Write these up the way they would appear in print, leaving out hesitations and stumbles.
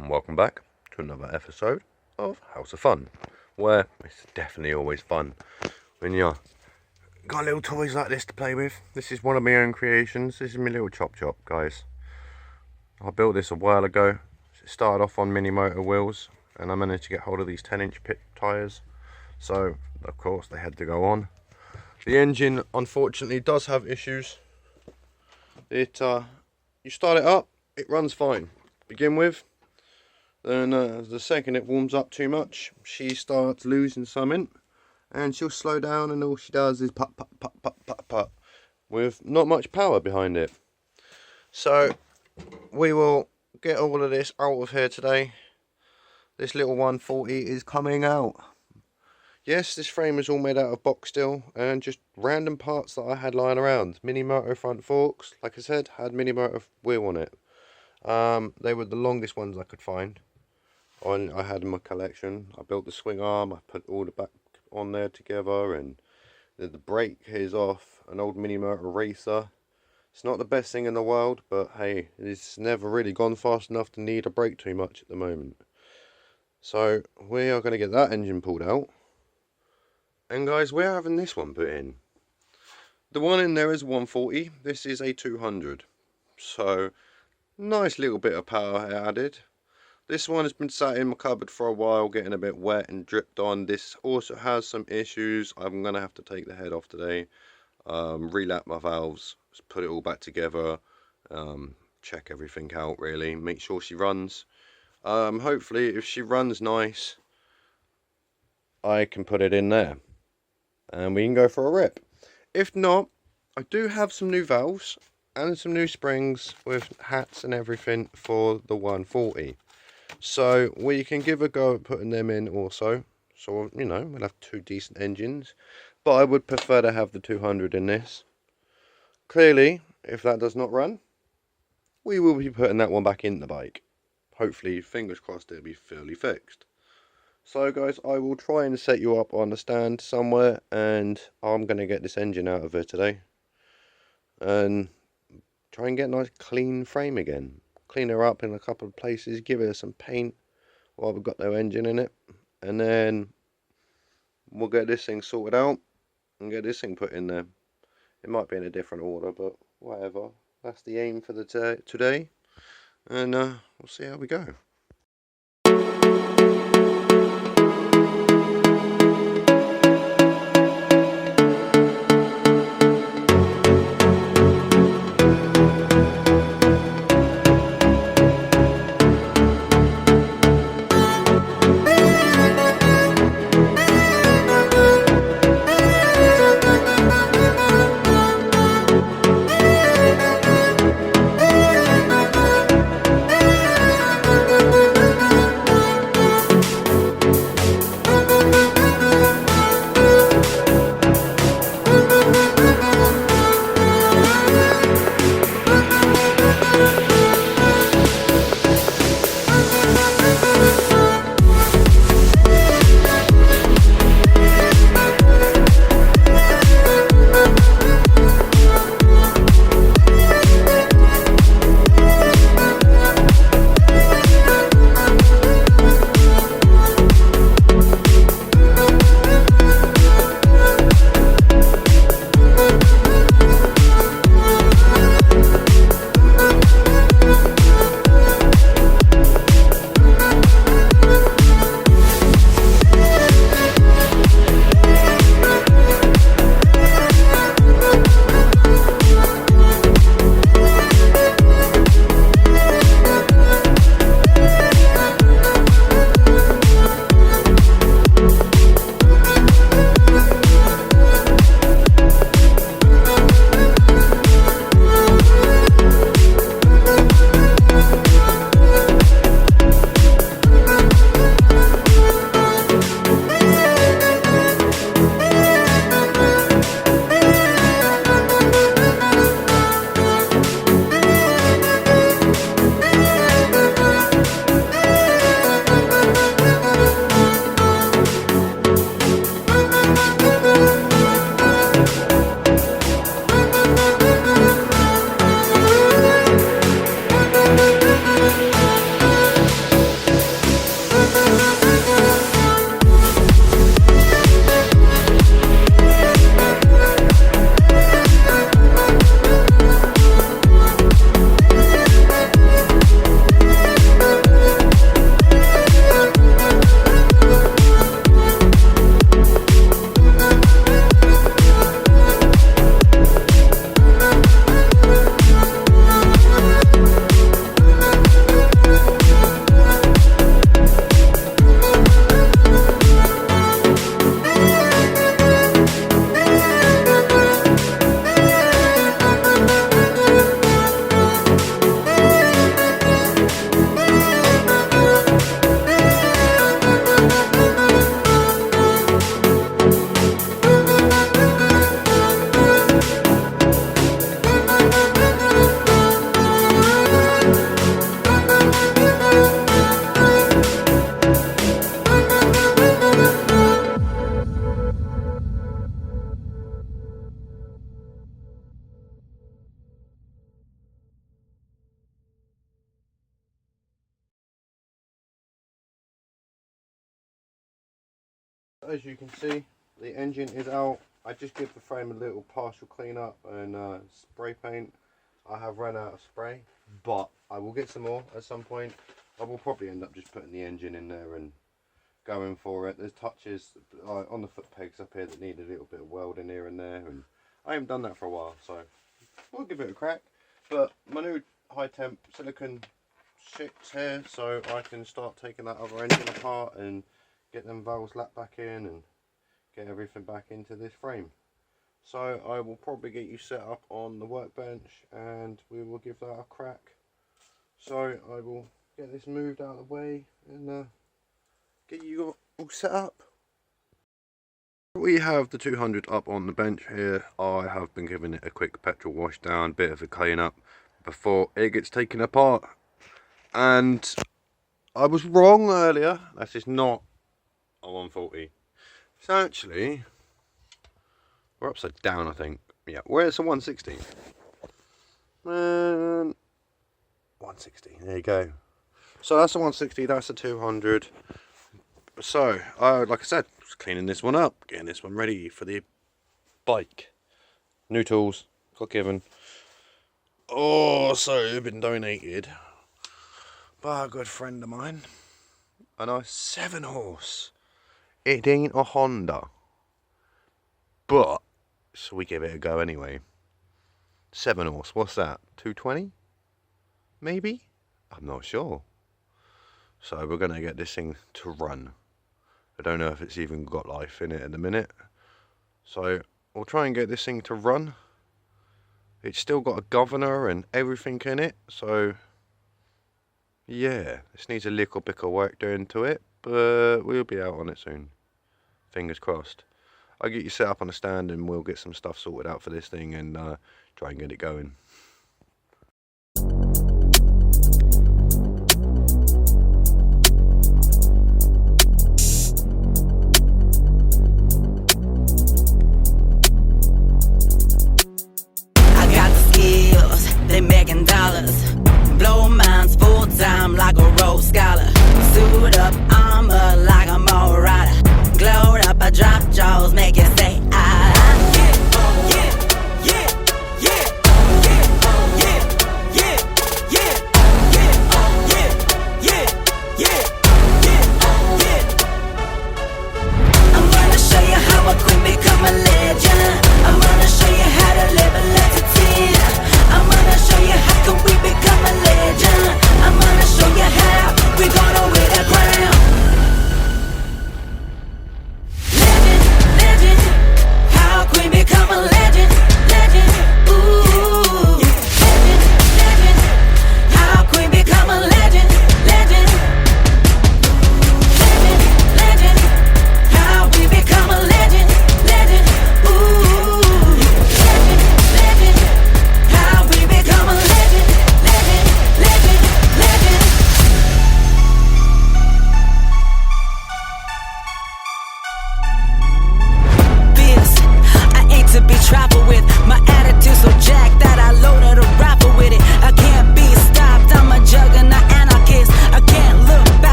and welcome back to another episode of House of Fun, where it's definitely always fun when you're got little toys like this to play with. This is one of my own creations. This is my little Chop Chop, guys. I built this a while ago. It started off on mini motor wheels, and I managed to get hold of these 10-inch pit tyres, so of course they had to go on. The engine unfortunately does have issues. You start it up, it runs fine to begin with. Then the second it warms up too much, she starts losing something, and she'll slow down, and all she does is put, put, with not much power behind it. So we will get all of this out of here today. This little 140 is coming out. Yes, this frame is all made out of box steel and just random parts that I had lying around. Mini motor front forks, like I said, had mini motor wheel on it. They were the longest ones I could find. I had in my collection. I built the swing arm, I put all the back on there together, and the brake is off an old mini motor racer. It's not the best thing in the world, but hey, it's never really gone fast enough to need a brake too much at the moment. So we are going to get that engine pulled out. And guys, we're having this one put in. The one in there is 140, this is a 200. So, nice little bit of power added. This one has been sat in my cupboard for a while, getting a bit wet and dripped on. This also has some issues. I'm going to have to take the head off today. Relap my valves, put it all back together. Check everything out really, make sure she runs. Hopefully if she runs nice, I can put it in there and we can go for a rip. If not, I do have some new valves and some new springs with hats and everything for the 140. So we can give a go at putting them in also. So, you know, we'll have two decent engines. But I would prefer to have the 200 in this. Clearly, if that does not run, we will be putting that one back in the bike. Hopefully, fingers crossed, it'll be fully fixed. So guys, I will try and set you up on a stand somewhere, and I'm going to get this engine out of here today. And try and get a nice clean frame again. Clean her up in a couple of places, give her some paint while we've got no engine in it. And then we'll get this thing sorted out and get this thing put in there. It might be in a different order, but whatever. That's the aim for the today. And we'll see how we go. As you can see, the engine is out. I just give the frame a little partial clean up and spray paint. I have run out of spray, but I will get some more at some point. I will probably end up just putting the engine in there and going for it. There's touches on the foot pegs up here that need a little bit of welding here and there, and I haven't done that for a while, so we'll give it a crack. But my new high temp silicone shit's here, so I can start taking that other engine apart and get them valves lapped back in and get everything back into this frame. So I will probably get you set up on the workbench and we will give that a crack. So I will get this moved out of the way and get you all set up. We have the 200 up on the bench here. I have been giving it a quick petrol wash down, bit of a clean up before it gets taken apart. And I was wrong earlier, this is not a 140. So actually, we're upside down, I think. Yeah, where's the 160? 160, there you go. So that's the 160, that's the 200. So, like I said, just cleaning this one up, getting this one ready for the bike. New tools, got given. Also, it's been donated by a good friend of mine. A nice 7-horse. It ain't a Honda. But, so we give it a go anyway. 7-horse, what's that? 220? Maybe? I'm not sure. So we're going to get this thing to run. I don't know if it's even got life in it at the minute. So we'll try and get this thing to run. It's still got a governor and everything in it. So yeah, this needs a little bit of work doing to it. But we'll be out on it soon. Fingers crossed. I'll get you set up on a stand and we'll get some stuff sorted out for this thing and try and get it going.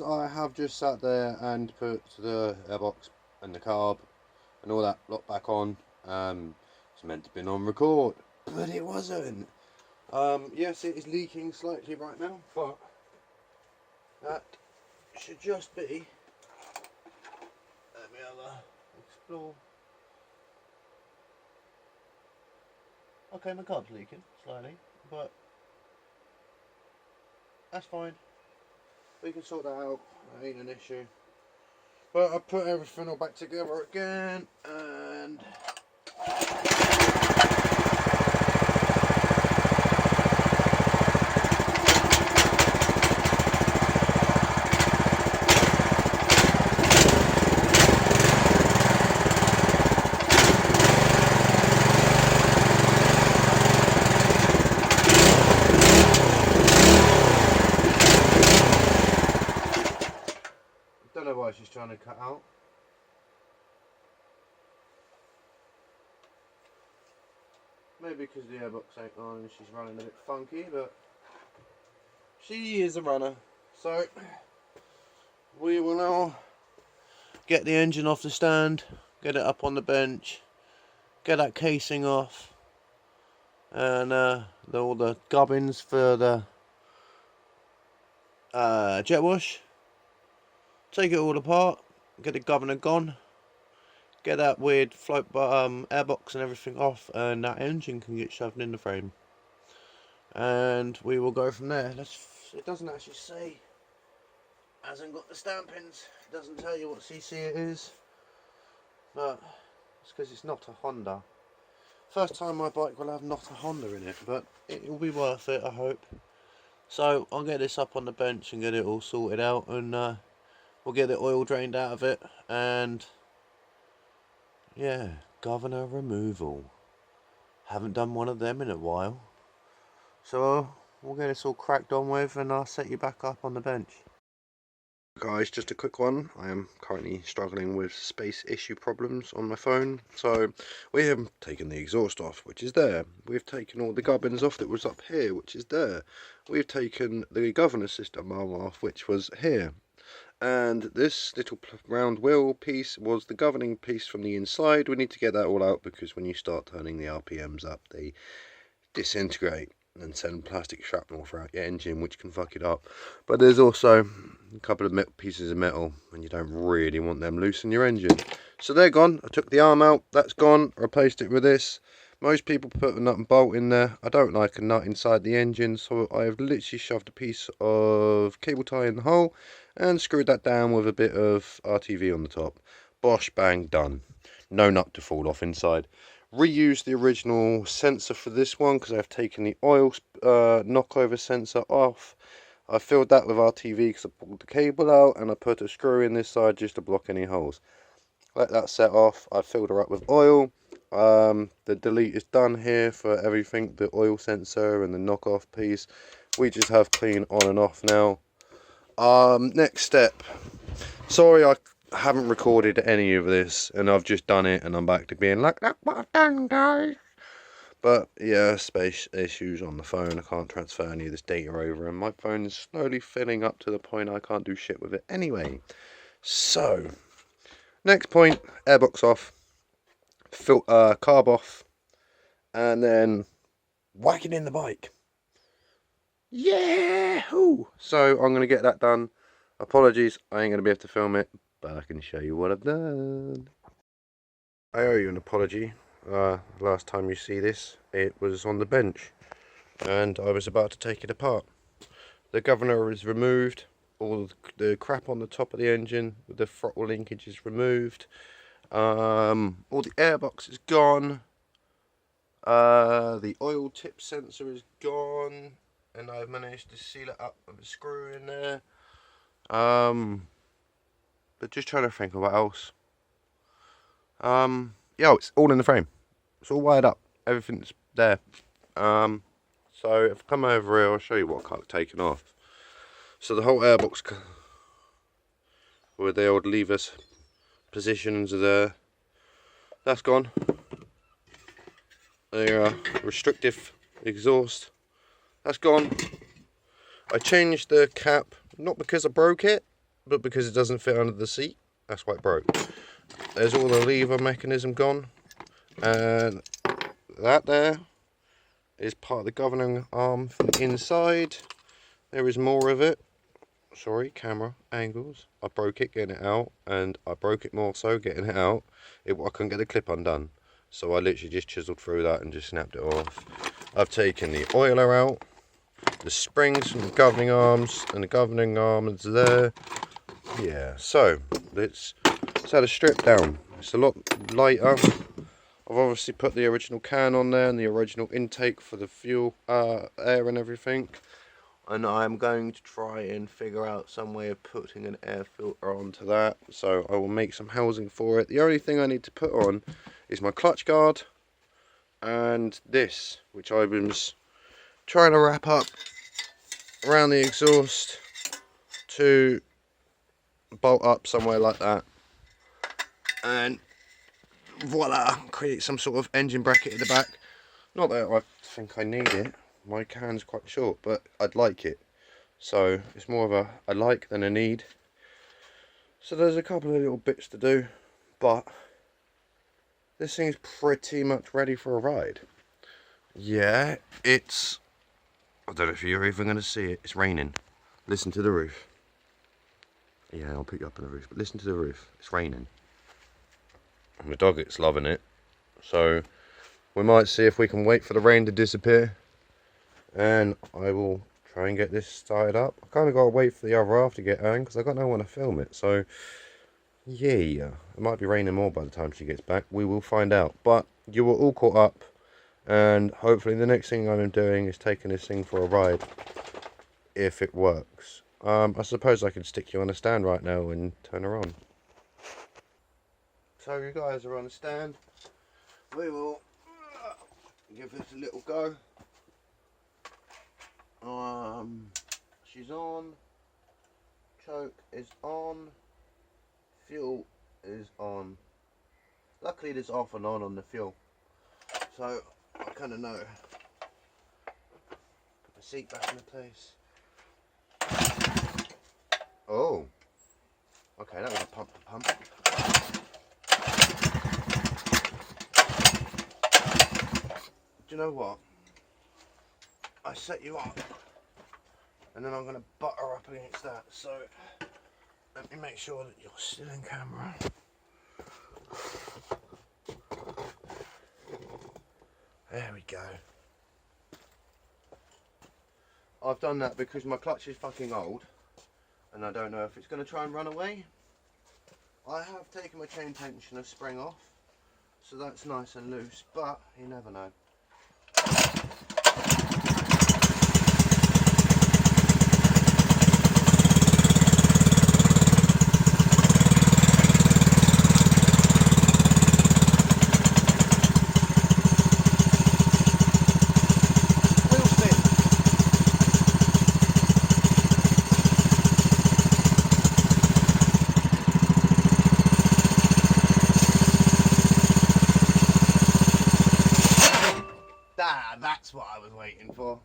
I have just sat there and put the airbox and the carb and all that lot back on. It's meant to have been on record, but it wasn't. Yes, it is leaking slightly right now, but that should just be. Let me have a explore. Okay, my carb's leaking slightly, but that's fine. We can sort that out, that ain't an issue. But I put everything all back together again and why she's trying to cut out. Maybe because the airbox ain't on and she's running a bit funky, but she is a runner. So we will now get the engine off the stand, get it up on the bench, get that casing off, and all the gubbins for the jet wash. Take it all apart, get the governor gone, get that weird float airbox and everything off, and that engine can get shoved in the frame. And we will go from there. It doesn't actually say, hasn't got the stampings, it doesn't tell you what cc it is, but it's because it's not a Honda. First time my bike will have not a Honda in it, but it will be worth it, I hope. So I'll get this up on the bench and get it all sorted out, and we'll get the oil drained out of it, and yeah, governor removal. Haven't done one of them in a while. So we'll get this all cracked on with, and I'll set you back up on the bench. Guys, just a quick one. I am currently struggling with space issue problems on my phone. So we have taken the exhaust off, which is there. We've taken all the gubbins off that was up here, which is there. We've taken the governor system arm off, which was here. And this little round wheel piece was the governing piece from the inside. We need to get that all out because when you start turning the RPMs up, they disintegrate and send plastic shrapnel throughout your engine, which can fuck it up. But there's also a couple of pieces of metal, and you don't really want them loose in your engine. So they're gone. I took the arm out, that's gone, replaced it with this. Most people put a nut and bolt in there. I don't like a nut inside the engine, so I have literally shoved a piece of cable tie in the hole and screwed that down with a bit of RTV on the top. Bosh, bang, done. No nut to fall off inside. Reuse the original sensor for this one because I've taken the oil knockover sensor off. I filled that with RTV because I pulled the cable out, and I put a screw in this side just to block any holes. Let that set off. I filled her up with oil. The delete is done here for everything, the oil sensor and the knockoff piece. We just have clean on and off now. Next step. Sorry I haven't recorded any of this, and I've just done it, and I'm back to being like, that's what I've done, guys. But yeah, space issues on the phone. I can't transfer any of this data over, and my phone is slowly filling up to the point I can't do shit with it anyway. So next point, airbox off, carb off, and then whacking in the bike. Yahoo! So I'm going to get that done. Apologies, I ain't going to be able to film it, but I can show you what I've done. I owe you an apology. Last time you see this, it was on the bench, and I was about to take it apart. The governor is removed, all the crap on the top of the engine with the throttle linkage is removed, all the airbox is gone, the oil tip sensor is gone, and I've managed to seal it up with a screw in there. But just trying to think of what else. It's all in the frame. It's all wired up. Everything's there. So if I come over here, I'll show you what I've taken off. So the whole airbox where the old levers positions are there. That's gone. The restrictive exhaust. That's gone. I changed the cap, not because I broke it, but because it doesn't fit under the seat. That's why it broke. There's all the lever mechanism gone, and that there is part of the governing arm from the inside. There is more of it. Sorry, camera angles. I broke it getting it out, and I broke it more so getting it out. I couldn't get the clip undone, so I literally just chiseled through that and just snapped it off. I've taken the oiler out, the springs from the governing arms, and the governing arm is there. Yeah, so let's had a strip down. It's a lot lighter. I've obviously put the original can on there and the original intake for the fuel, air and everything. And I'm going to try and figure out some way of putting an air filter onto that. So I will make some housing for it. The only thing I need to put on is my clutch guard and this, which I was trying to wrap up around the exhaust to bolt up somewhere like that, and voila, create some sort of engine bracket at the back. Not that I think I need it, my can's quite short, but I'd like it. So it's more of a I like than a need. So there's a couple of little bits to do, but this thing's pretty much ready for a ride. Yeah, it's, I don't know if you're even going to see it, it's raining. Listen to the roof. Yeah, I'll put you up on the roof, but listen to the roof, it's raining. And the dog is loving it, so we might see if we can wait for the rain to disappear, and I will try and get this started up. I kind of got to wait for the other half to get home because I got no one to film it. So yeah, it might be raining more by the time she gets back. We will find out. But you were all caught up, and hopefully the next thing I'm doing is taking this thing for a ride, if it works. I suppose I could stick you on a stand right now and turn her on. So you guys are on the stand. We will give this a little go. She's on. Choke is on. Fuel is on. Luckily there's off and on the fuel, so I kind of know. Put the seat back into place. Oh, okay, that was a pump to pump. Do you know what? I set you up, and then I'm going to butter up against that. So let me make sure that you're still in camera. There we go. I've done that because my clutch is fucking old, and I don't know if it's going to try and run away. I have taken my chain tensioner spring off, so that's nice and loose, but you never know. That's what I was waiting for.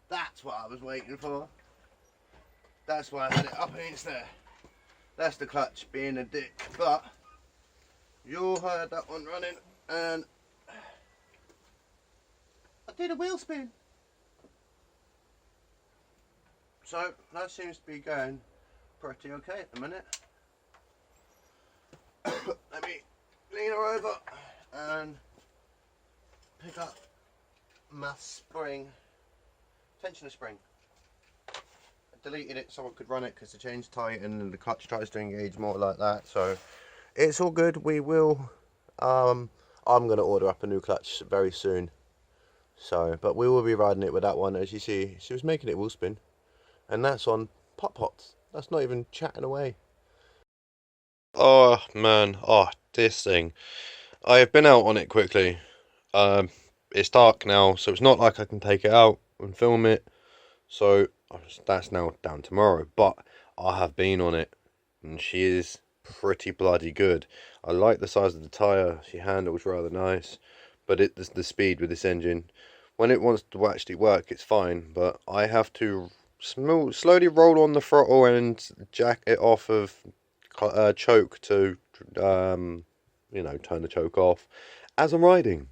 That's what I was waiting for. That's why I had it up against there. That's the clutch being a dick, but you all heard that one running, and I did a wheel spin. So that seems to be going pretty okay at the minute. Let me lean her over and pick up my spring, tensioner spring. I deleted it so I could run it because the chain's tight and the clutch tries to engage more like that. So it's all good. We will. I'm going to order up a new clutch very soon. So, but we will be riding it with that one. As you see, she was making it wheel spin, and that's on pop pots. That's not even chatting away. Oh man, this thing. I have been out on it quickly. It's dark now, so it's not like I can take it out and film it. So that's now down tomorrow. But I have been on it, and she is pretty bloody good. I like the size of the tyre. She handles rather nice, but the speed with this engine, when it wants to actually work, it's fine. But I have to slowly roll on the throttle and jack it off of choke to you know, turn the choke off as I'm riding,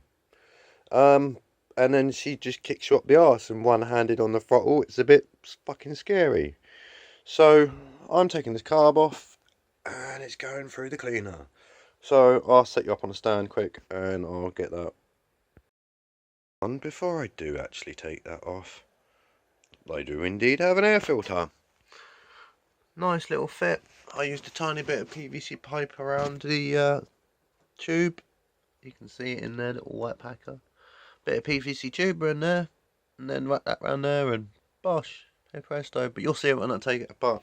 and then she just kicks you up the arse and one-handed on the throttle. It's a bit fucking scary. So I'm taking this carb off and it's going through the cleaner. So I'll set you up on a stand quick and I'll get that on. Before I do actually take that off, I do indeed have an air filter. Nice little fit. I used a tiny bit of PVC pipe around the tube. You can see it in there, little white packer. Bit of PVC tube in there, and then wrap that around there, and bosh, hey presto. But you'll see it when I take it apart.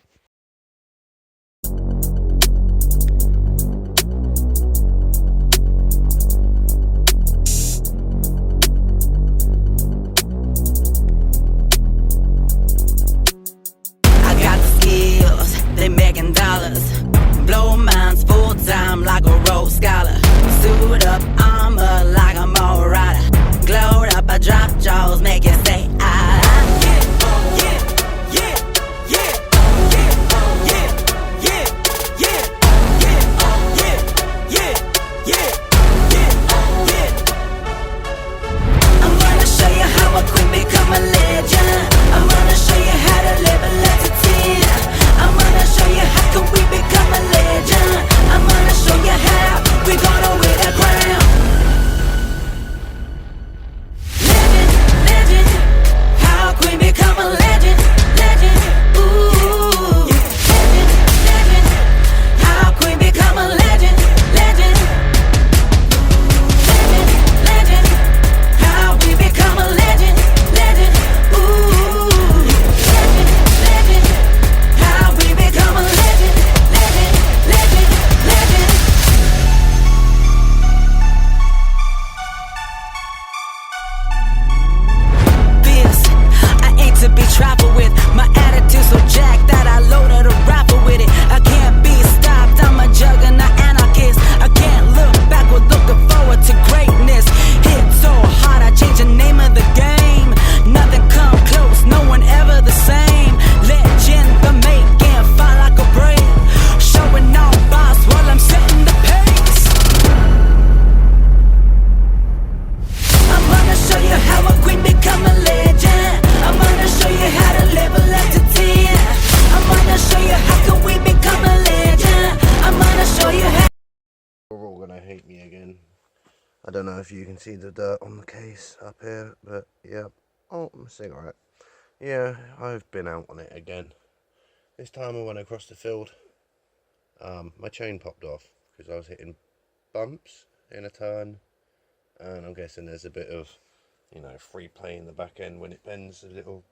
I don't know if you can see the dirt on the case up here, but yeah. Oh, my cigarette. Yeah, I've been out on it again. This time I went across the field. My chain popped off because I was hitting bumps in a turn, and I'm guessing there's a bit of, you know, free play in the back end when it bends a little.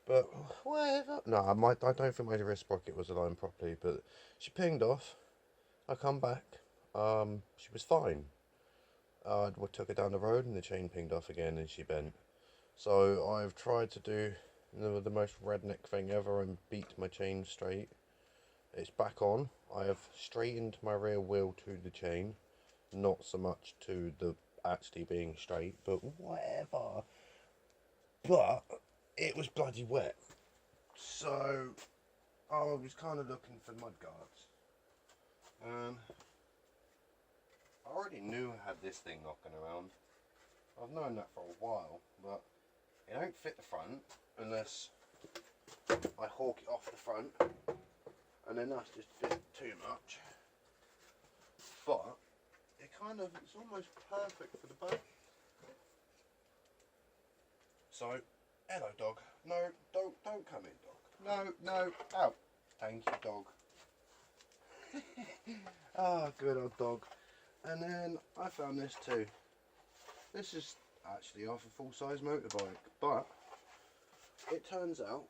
But whatever. No, I don't think my wrist sprocket was aligned properly, but she pinged off. I come back. She was fine. I took her down the road and the chain pinged off again and she bent. So I've tried to do the most redneck thing ever and beat my chain straight. It's back on. I have straightened my rear wheel to the chain, not so much to the actually being straight, but whatever. But it was bloody wet, so I was kind of looking for mud guards, and I already knew I had this thing knocking around. I've known that for a while, but it don't fit the front unless I hawk it off the front, and then that's just a bit too much. But it's almost perfect for the back. So, hello dog. No, don't come in dog. No, out. Thank you dog. Ah, good old dog. And then I found this too. This is actually off a full-size motorbike, but it turns out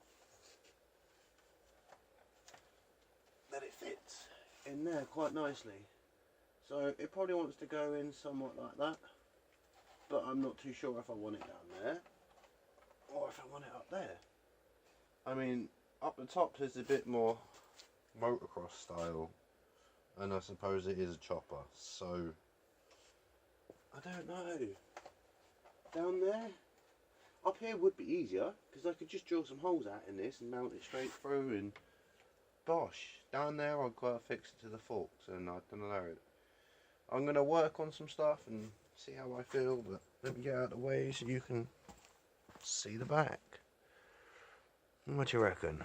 that it fits in there quite nicely. So it probably wants to go in somewhat like that, but I'm not too sure if I want it down there or if I want it up there. I mean, up the top there's a bit more motocross style, and I suppose it is a chopper, so I don't know. Down there, up here would be easier because I could just drill some holes out in this and mount it straight through, and bosh. Down there I've got to fix it to the forks, and I don't know. I'm going to work on some stuff and see how I feel, but let me get out of the way so you can see the back. What do you reckon?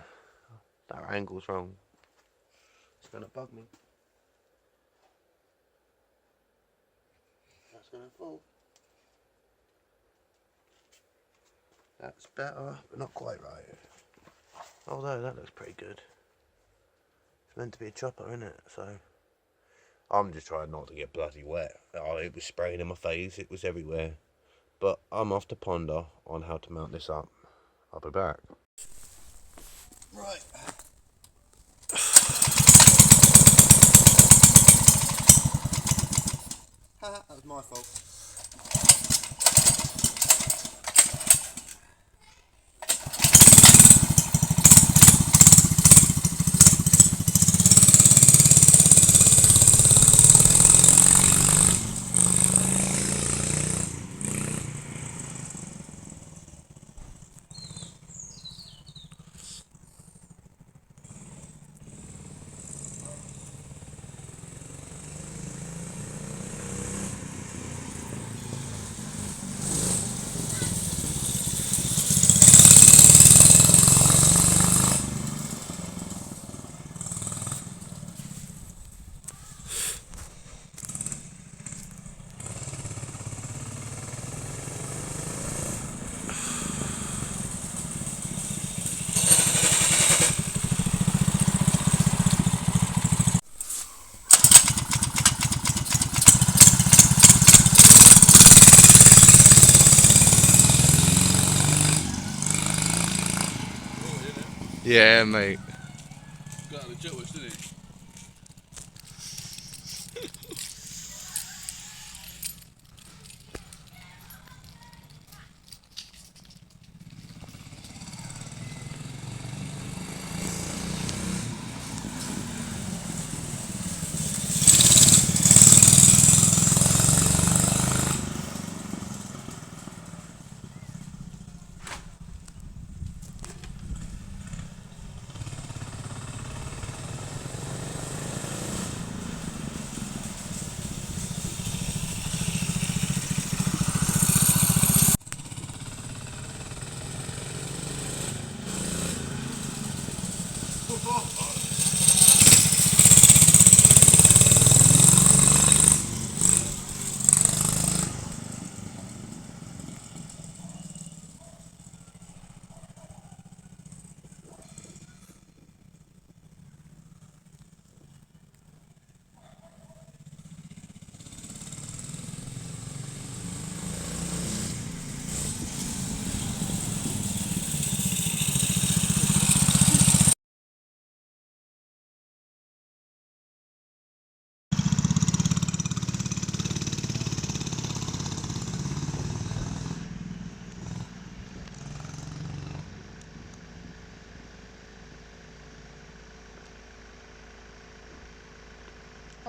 That angle's wrong. It's going to bug me. That's going to fall. That's better, but not quite right. Although that looks pretty good. It's meant to be a chopper, isn't it? So I'm just trying not to get bloody wet. Oh, it was spraying in my face, it was everywhere. But I'm off to ponder on how to mount this up. I'll be back. Right. Haha, that was my fault. Yeah, mate. Got out of the jet wash, didn't he?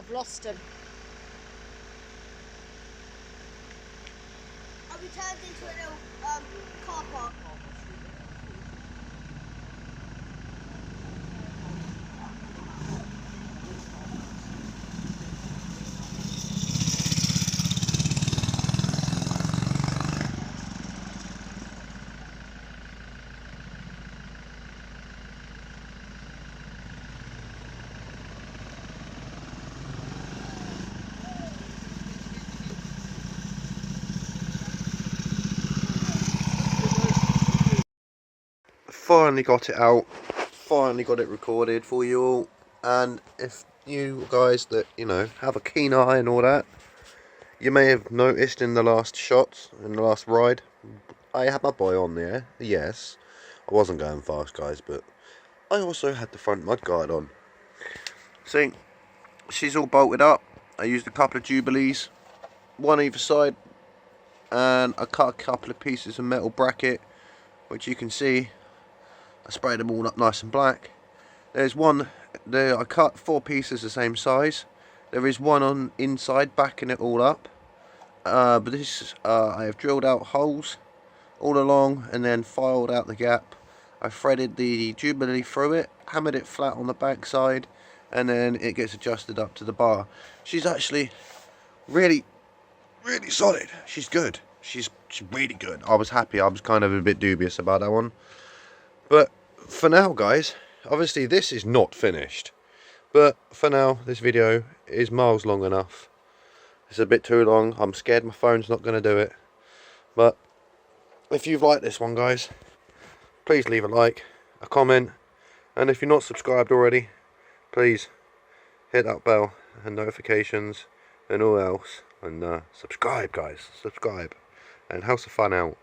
I've lost him. I'll be turned into a little car park. Finally got it out, finally got it recorded for you all. And if you guys that, you know, have a keen eye and all that, you may have noticed in the last shots, in the last ride, I had my boy on there. Yes, I wasn't going fast, guys, but I also had the front mudguard on. See, she's all bolted up. I used a couple of Jubilees, one either side, and I cut a couple of pieces of metal bracket, which you can see I sprayed them all up nice and black. There's one there, I cut 4 pieces the same size. There is one on inside backing it all up, but this I have drilled out holes all along and then filed out the gap. I threaded the Jubilee through it, hammered it flat on the back side, and then it gets adjusted up to the bar. She's actually really solid. She's good. She's really good. I was happy. I was kind of a bit dubious about that one. But for now, guys, obviously this is not finished. But for now, this video is miles long enough. It's a bit too long. I'm scared my phone's not going to do it. But if you've liked this one, guys, please leave a like, a comment. And if you're not subscribed already, please hit that bell and notifications and all else. And subscribe, guys. Subscribe. And House of Fun out.